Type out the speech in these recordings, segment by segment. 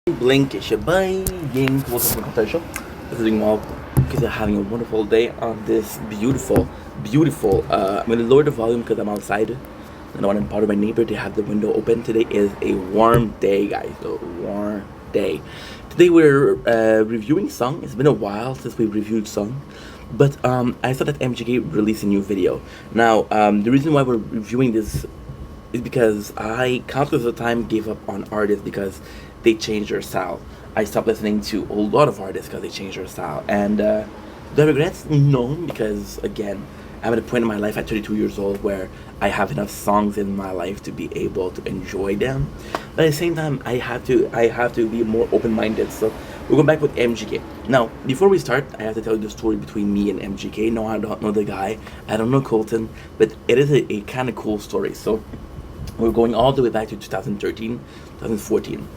Blink is your boy, Ying. Welcome to the show. This is doing well because you're having a wonderful day on this beautiful. I'm gonna lower the volume because I'm outside and I want to bother my neighbor to have the window open. Today is a warm day, guys. A warm day. Today we're reviewing song. It's been a while since we reviewed song, but I saw that MGK released a new video. Now, the reason why we're reviewing this is because I countless of time gave up on artists because they changed their style. I stopped listening to a lot of artists because they changed their style. And do I regrets? No, because again, I'm at a point in my life at 32 years old where I have enough songs in my life to be able to enjoy them. But at the same time, I have to be more open-minded. So we'll go back with MGK. Now, before we start, I have to tell you the story between me and MGK. No, I don't know the guy. I don't know Colton, but it is a kind of cool story. So we're going all the way back to 2013, 2014.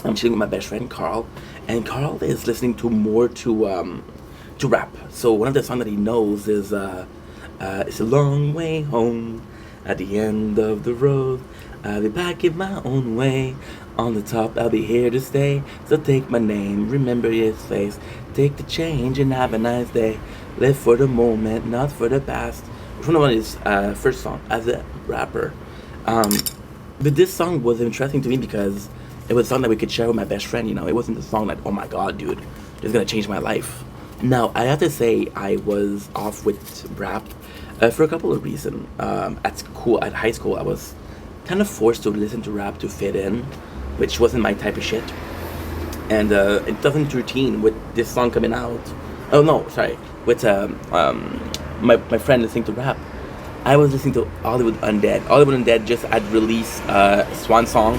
I'm chilling with my best friend Carl, and Carl is listening to more to rap. So one of the songs that he knows is "It's a long way home, at the end of the road. I'll be back in my own way. On the top, I'll be here to stay. So take my name, remember his face. Take the change and have a nice day. Live for the moment, not for the past." Which one of his first song as a rapper. Um, but this song was interesting to me because it was a song that we could share with my best friend. It wasn't a song like, oh my god, dude, this is gonna change my life. Now, I have to say, I was off with rap for a couple of reasons. At high school, I was kind of forced to listen to rap to fit in, which wasn't my type of shit. And in 2013, with this song coming out, oh no, sorry, with my friend listening to rap, I was listening to Hollywood Undead. Hollywood Undead just had released Swan Song,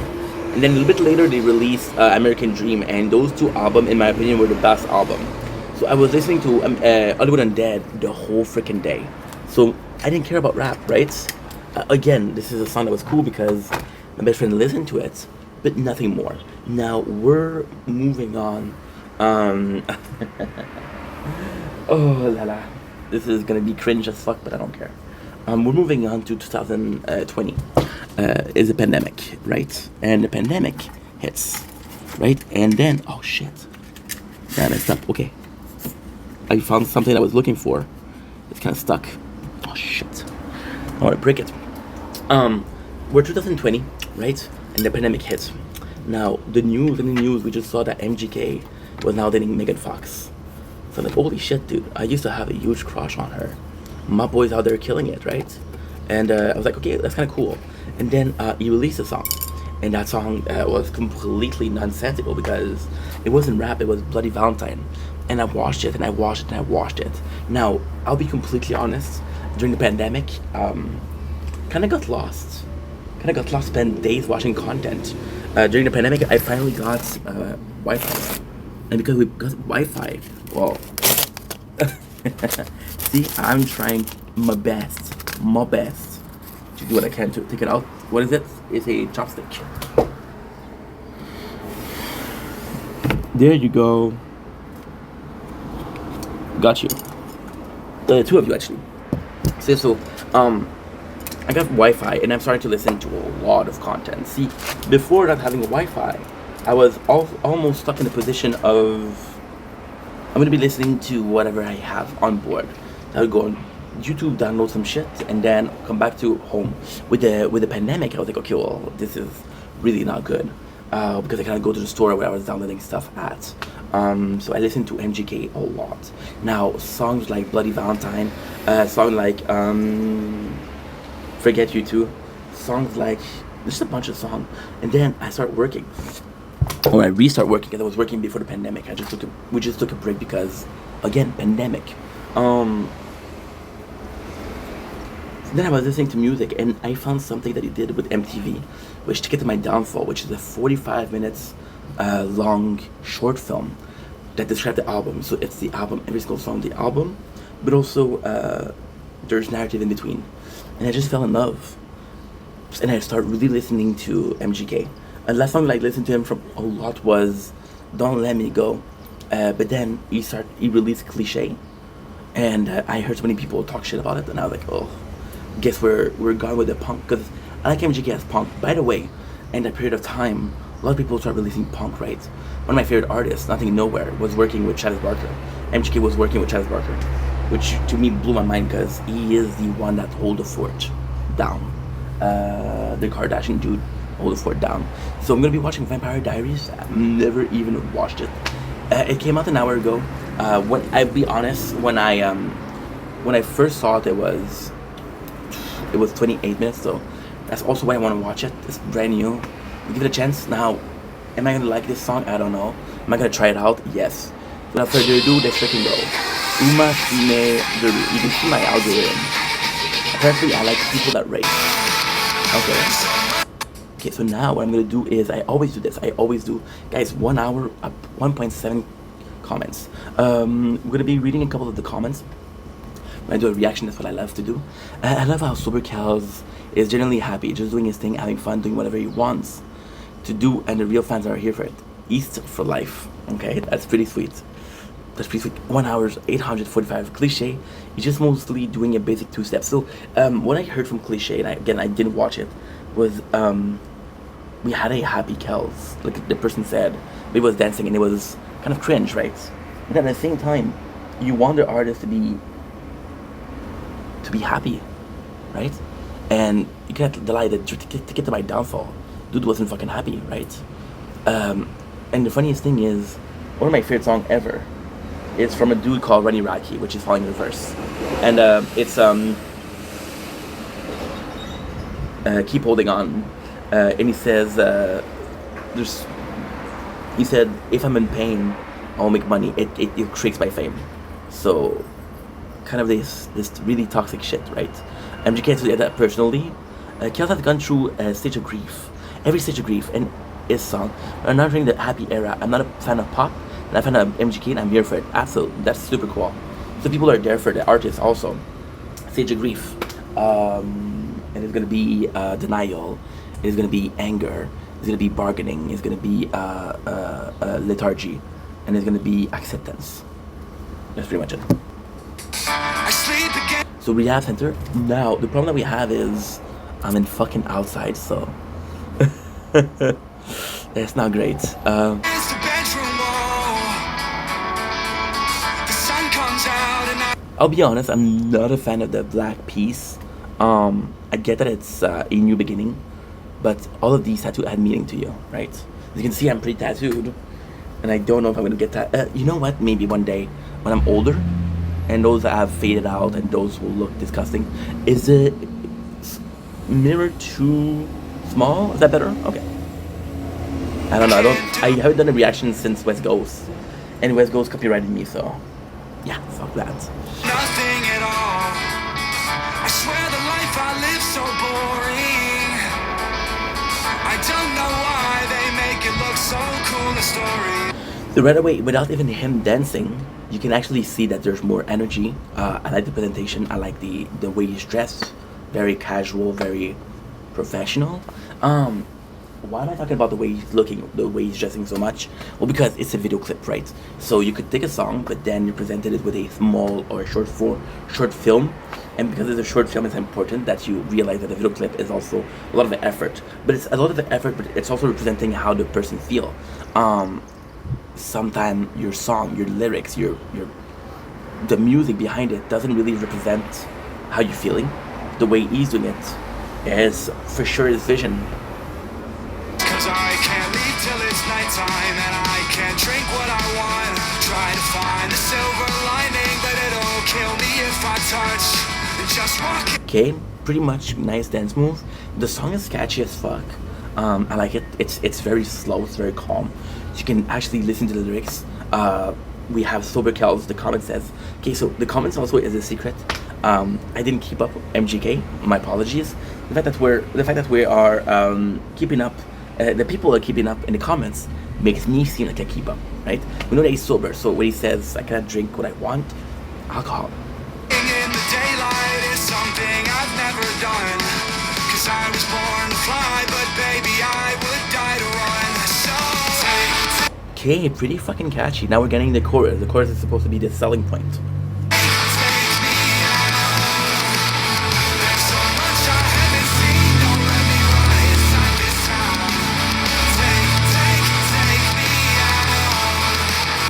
and then a little bit later they released American Dream, and those two albums, in my opinion, were the best album. So I was listening to Hollywood Undead the whole freaking day. So I didn't care about rap, right? Again, this is a song that was cool because my best friend listened to it, but nothing more. Now we're moving on. Oh la la, this is gonna be cringe as fuck, but I don't care. We're moving on to 2020. Is a pandemic, right? And the pandemic hits, right? And then, oh shit, damn, it's up. Okay, I found something I was looking for. It's kind of stuck. Oh shit, I want to break it. We're 2020, right? And the pandemic hits. Now, in the news, we just saw that MGK was now dating Megan Fox. So I'm like, holy shit, dude! I used to have a huge crush on her. My boy's out there killing it, right? And I was like, okay, that's kind of cool. And then he released a song, and that song was completely nonsensical because it wasn't rap, it was Bloody Valentine. And I watched it, and I watched it, and I watched it. Now, I'll be completely honest, during the pandemic, kind of got lost. Spent days watching content. During the pandemic, I finally got Wi-Fi. And because we got Wi-Fi, well, see, I'm trying my best to do what I can to take it out. What is it? It's a chopstick. There you go. Got you. Two of you actually. So, I got Wi-Fi and I'm starting to listen to a lot of content. See, before not having a Wi-Fi, I was almost stuck in a position of I'm gonna be listening to whatever I have on board. I would go on YouTube, download some shit, and then come back to home. With the pandemic, I was like, okay, well, this is really not good because I can't go to the store where I was downloading stuff at. So I listened to MGK a lot. Now, songs like Bloody Valentine, songs like Forget You Too, songs like just a bunch of songs. And then I start working, or I restart working because I was working before the pandemic. We just took a break because, again, pandemic. Then I was listening to music and I found something that he did with MTV, which Ticket to My Downfall, which is a 45 minutes long short film that described the album. So it's the album, every single song, the album, but also there's narrative in between. And I just fell in love. And I started really listening to MGK. And last song I listened to him from a lot was Don't Let Me Go. But then he released Cliche. And I heard so many people talk shit about it, and I was like, oh, guess we're going with the punk, because I like MGK as punk. By the way, in that period of time, a lot of people start releasing punk, right? One of my favorite artists, Nothing Nowhere, was working with Travis Barker. MGK was working with Travis Barker, which to me blew my mind because he is the one that hold the fort down. The Kardashian dude hold the fort down. So I'm gonna be watching Vampire Diaries. I've never even watched it. It came out an hour ago. When I'll be honest, when I first saw it, it was 28 minutes. So that's also why I want to watch it. It's brand new. Give it a chance. Now, am I gonna like this song? I don't know. Am I gonna try it out? Yes. Without further ado, let's freaking go. Uma Sime Duru. You can see my algorithm. Apparently, I like people that rate. Okay, so now what I'm gonna do is, I always do this. I always do. Guys, 1 hour, 1.7 comments. We're gonna be reading a couple of the comments. When I do a reaction, that's what I love to do. I love how Sober Kels is generally happy, just doing his thing, having fun, doing whatever he wants to do, and the real fans are here for it. East for life. Okay, that's pretty sweet. That's pretty sweet. 1 hour, 845. Cliche, he's just mostly doing a basic 2 steps. So, what I heard from Cliche, and I didn't watch it, was we had a happy Kels. Like the person said, he was dancing and it was kind of cringe, right? But at the same time, you want the artist to be happy, right? And you can't deny that to get to my downfall, dude wasn't fucking happy, right? And the funniest thing is, one of my favorite songs ever, it's from a dude called Rennie Radke, which is Falling in Reverse, and it's Keep Holding On, and he says he said, if I'm in pain, I'll make money. It creates my fame. So kind of this really toxic shit, right? MGK to that personally. Kels has gone through a stage of grief, every stage of grief, and his song. I'm not during the happy era. I'm not a fan of pop, and I'm a fan of MGK, and I'm here for it. Absolutely, that's super cool. So people are there for the artists also. Stage of grief, and it's gonna be denial. It's gonna be anger. It's gonna be bargaining. It's gonna be lethargy, and it's gonna be acceptance. That's pretty much it. So Rehab Center. Now the problem that we have is I'm in fucking outside, so that's not great. I'll be honest, I'm not a fan of the black piece. I get that it's a new beginning, but all of these tattoos add meaning to you, right? As you can see, I'm pretty tattooed, and I don't know if I'm gonna get that. You know what? Maybe one day when I'm older, and those that have faded out, and those will look disgusting. Is it mirror too small? Is that better? Okay. I don't know. I haven't done a reaction since West Ghost, and West Ghost copyrighted me, so yeah, fuck that. Nothing at all. I swear the life I live so boring. I don't know why they make it look so cool, the story. So right away, without even him dancing, you can actually see that there's more energy. I like the presentation. I like the way he's dressed. Very casual, very professional. Why am I talking about the way he's looking, the way he's dressing so much? Well, because it's a video clip, right? So you could take a song, but then you presented it with a small or a short film. And because it's a short film, it's important that you realize that the video clip is also a lot of the effort. But it's a lot of the effort, but it's also representing how the person feel. Sometimes your song, your lyrics, the music behind it doesn't really represent how you're feeling. The way he's doing it is for sure his vision. I can't leave till it's nighttime, and I can't drink what I want. Try to find the silver lining, but it'll kill me if I touch. Just walk. Okay, pretty much nice dance move. The song is catchy as fuck. I like it. It's very slow. It's very calm. You can actually listen to the lyrics. We have Sober Kels. The comment says. Okay, so the comments also is a secret. I didn't keep up MGK. My apologies. The fact that we are keeping up. The people are keeping up in the comments makes me seem like I keep up, right? We know that he's sober, so when he says I cannot drink what I want, alcohol. In the daylight is something I've never done. 'Cause I was born to fly, but baby I would die to run. So okay, pretty fucking catchy. Now we're getting the chorus. The chorus is supposed to be the selling point.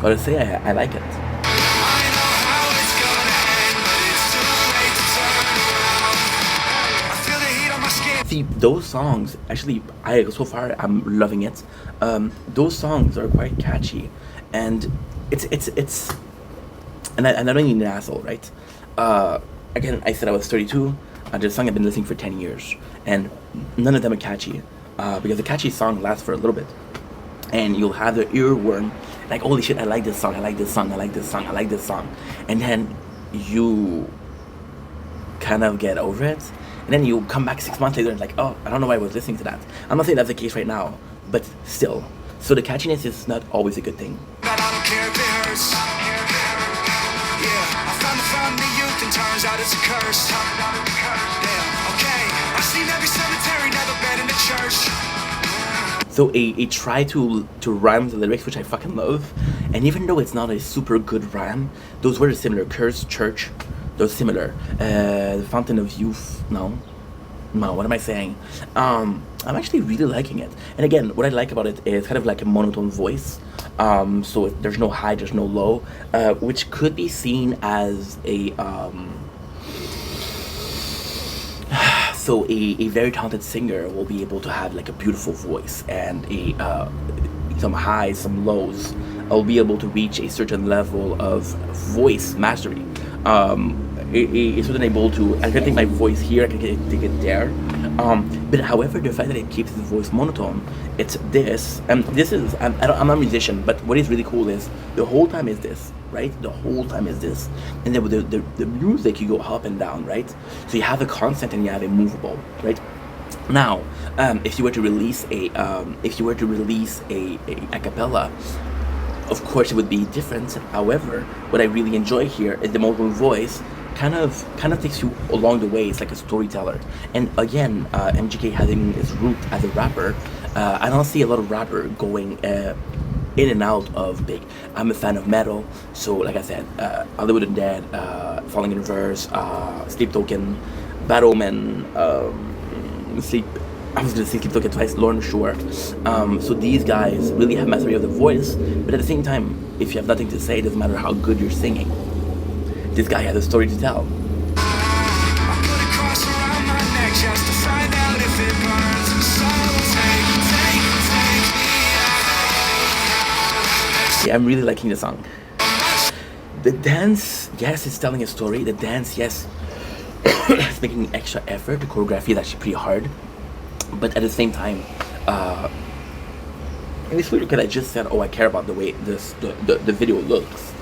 But I say I like it. I know how it's gonna end, but it's too late to turn around. I feel the heat on my skin. See, those songs, actually, so far I'm loving it. Those songs are quite catchy, and it's and I don't need an asshole, right? Again, I said I was 32. The song I've been listening for 10 years, and none of them are catchy, because the catchy song lasts for a little bit, and you'll have the earworm, like, holy shit, I like this song, I like this song, I like this song, I like this song, and then you kind of get over it, and then you come back 6 months later and like, oh, I don't know why I was listening to that. I'm not saying that's the case right now, but still. So the catchiness is not always a good thing. But I don't care if it hurts. Yeah, I found the fun in the youth and turns out it's a curse. Yeah, okay. I've seen every cemetery, never been in a church. So a try to rhyme the lyrics, which I fucking love, and even though it's not a super good rhyme, those words are similar. Curse, church, those similar. The Fountain of Youth, no, what am I saying? I'm actually really liking it. And again, what I like about it is kind of like a monotone voice. So there's no high, there's no low, which could be seen as a so a very talented singer will be able to have like a beautiful voice and some highs, some lows. I'll be able to reach a certain level of voice mastery. It's certain able to, I can take my voice here, I can take it there. But however, the fact that it keeps the voice monotone, it's this, and this is, I'm not a musician, but what is really cool is the whole time is this, right? The whole time is this, and then with the music, you go up and down, right? So you have a constant and you have a movable, right? Now, if you were to release a cappella, of course it would be different. However, what I really enjoy here is the monotone voice kind of takes you along the way. It's like a storyteller. And again, MGK having his root as a rapper, I don't see a lot of rapper going in and out of big. I'm a fan of metal, so like I said, Hollywood Undead, Falling in Reverse, Sleep Token, Bad Omen, I was gonna say Sleep Token twice, Lorna Shore. So these guys really have mastery of the voice, but at the same time, if you have nothing to say, it doesn't matter how good you're singing. This guy has a story to tell. I put a cross around my neck just to find out if it burns. So take me out. Yeah, I'm really liking the song. The dance, yes, it's telling a story. The dance, yes, it's making extra effort. The choreography is actually pretty hard. But at the same time, and it's weird because I just said, oh, I care about the way the video looks.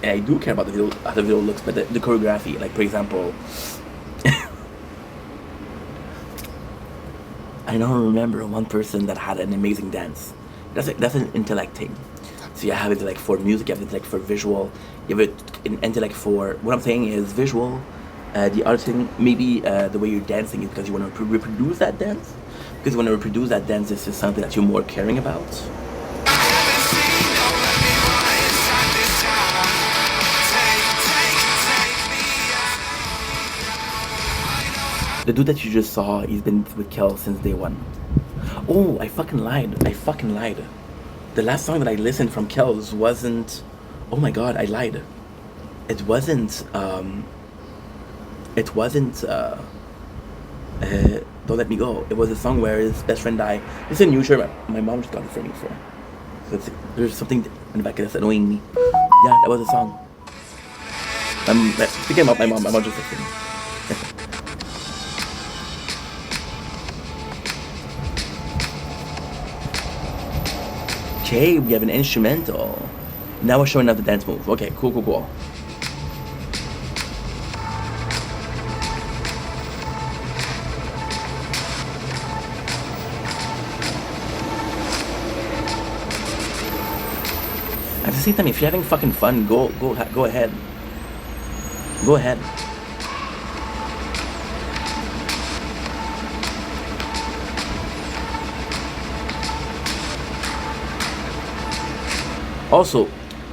And I do care about the video, how the video looks, but the choreography, like for example, I don't remember one person that had an amazing dance. That's an intellect thing. So you have intellect for music, you have intellect for visual, you have an intellect for, what I'm saying is visual. The other thing, maybe the way you're dancing is because you want to reproduce that dance. Because you want to reproduce that dance, this is something that you're more caring about. The dude that you just saw, he's been with Kel since day one. Oh, I fucking lied. The last song that I listened from Kel's wasn't... Oh my god, I lied. It wasn't... Don't Let Me Go. It was a song where his best friend died. It's a new shirt my mom just got it for me for. So there's something in the back that's annoying me. Yeah, that was a song. I'm speaking about my mom just listening. Okay, we have an instrumental. Now we're showing up the dance move. Okay, cool. At the same time, if you're having fucking fun, go ahead. Go ahead. Also,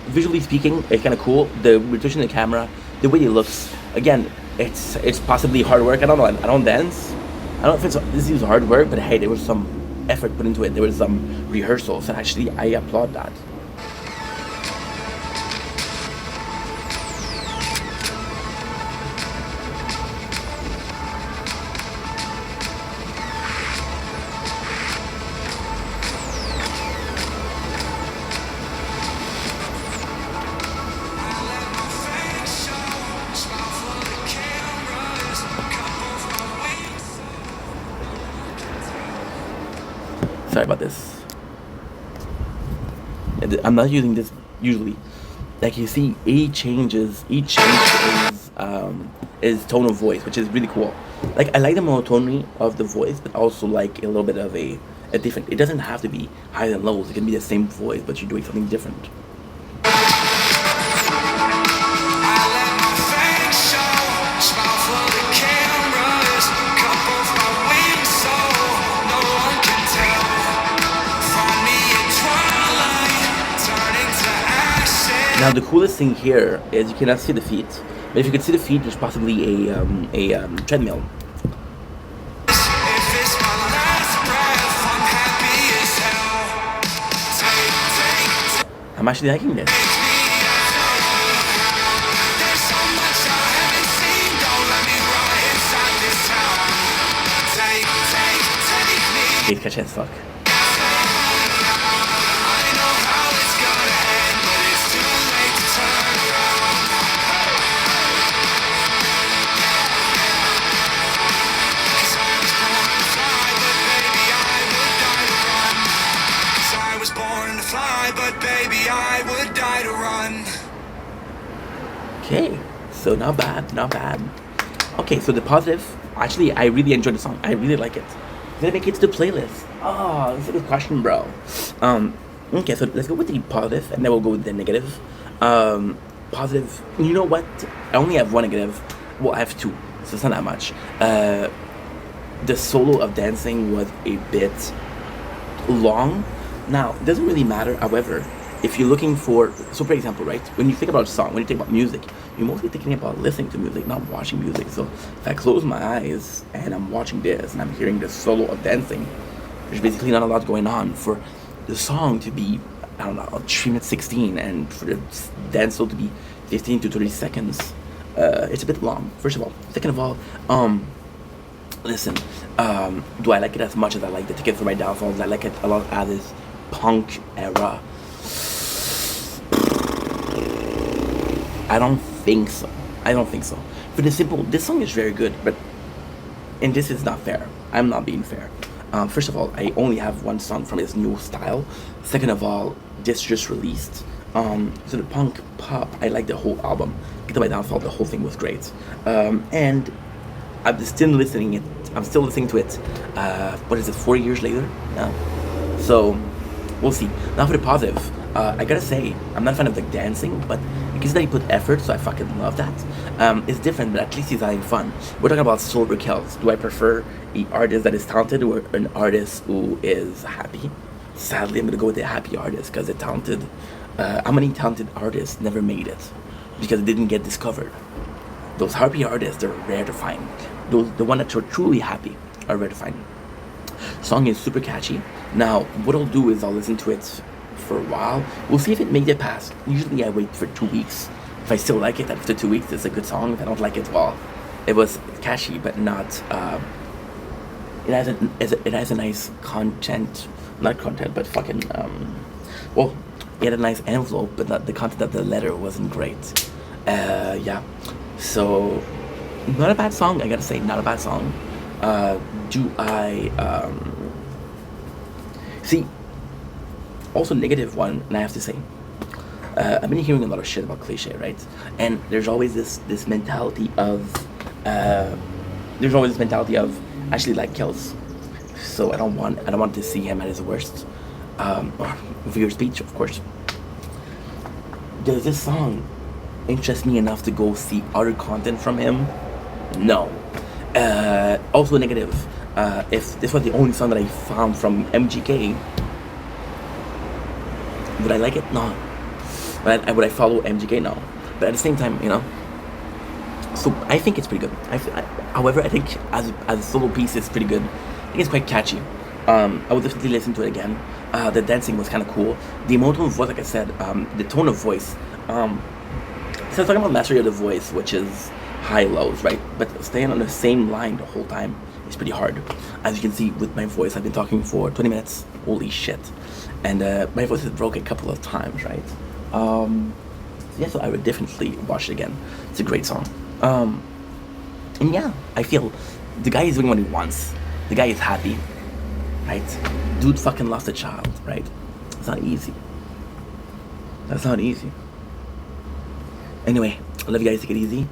visually speaking, it's kind of cool. The rotation of the camera, the way it looks. Again, it's possibly hard work. I don't know. I don't dance. I don't know if this is hard work, but hey, there was some effort put into it. There was some rehearsals, and actually, I applaud that. Sorry about this. I'm not using this usually. Like you see, each change is tone of voice, which is really cool. Like I like the monotony of the voice, but also like a little bit of a different. It doesn't have to be highs and lows. It can be the same voice, but you're doing something different. Now the coolest thing here is you cannot see the feet, but if you can see the feet, there's possibly a treadmill. I'm actually liking this. It's catchy as fuck. Okay, so not bad, not bad. Okay, so the positive, actually, I really enjoyed the song. I really like it. Did I make it to the playlist? Oh, that's a good question, bro. Okay, so let's go with the positive, and then we'll go with the negative. Positive, you know what? I only have one negative. Well, I have two, so it's not that much. The solo of dancing was a bit long. Now, it doesn't really matter, however, if you're looking for, so for example, right, when you think about a song, when you think about music, you're mostly thinking about listening to music, not watching music. So if I close my eyes and I'm watching this and I'm hearing the solo of dancing, there's basically not a lot going on. For the song to be, I don't know, 3 minutes 16 and for the dance solo to be 15 to 30 seconds, it's a bit long, first of all. Second of all, listen, do I like it as much as I like the Ticket for My Downfall? I like it a lot as this punk era. I don't think so. For the simple, this song is very good, and this is not fair. I'm not being fair. First of all, I only have one song from his new style. Second of all, this just released. So the punk pop, I like the whole album. Get to My Downfall, the whole thing was great. And I'm still listening to it. What is it? 4 years later now. So we'll see. Now for the positive. I gotta say, I'm not a fan of the dancing, but because they put effort, so I fucking love that. It's different, but at least he's having fun. We're talking about sober kills. Do I prefer an artist that is talented or an artist who is happy? Sadly, I'm gonna go with the happy artist because the talented. How many talented artists never made it because they didn't get discovered? Those happy artists are rare to find. The one that are truly happy are rare to find. Song is super catchy. Now, what I'll do is I'll listen to it for a while. We'll see if it makes it past. Usually I wait for 2 weeks. If I still like it after 2 weeks, it's a good song. If I don't like it, well, it was catchy, but not. It has a nice content, not content, but fucking. Well, it had a nice envelope, but not, the content of the letter wasn't great. Yeah. So, not a bad song. I gotta say, not a bad song. Do I see? Also negative one, and I have to say, I've been hearing a lot of shit about Cliche, right? And there's always this mentality of, actually like kills. So I don't want to see him at his worst. Or figure of speech, of course. Does this song interest me enough to go see other content from him? No. Also negative. If this was the only song that I found from MGK, would I like it? No. Would I follow MGK? No. But at the same time, you know. So I think it's pretty good. However, I think as a solo piece, it's pretty good. I think it's quite catchy. I would definitely listen to it again. The dancing was kind of cool. The monotone of voice, like I said, the tone of voice. So I was talking about mastery of the voice, which is high lows, right? But staying on the same line the whole time is pretty hard. As you can see with my voice, I've been talking for 20 minutes. Holy shit. And my voice has broke a couple of times, right? Yeah, so I would definitely watch it again. It's a great song. And yeah, I feel the guy is doing what he wants. The guy is happy. right? Dude fucking lost a child, right? It's not easy. That's not easy. Anyway, I love you guys. Take it easy.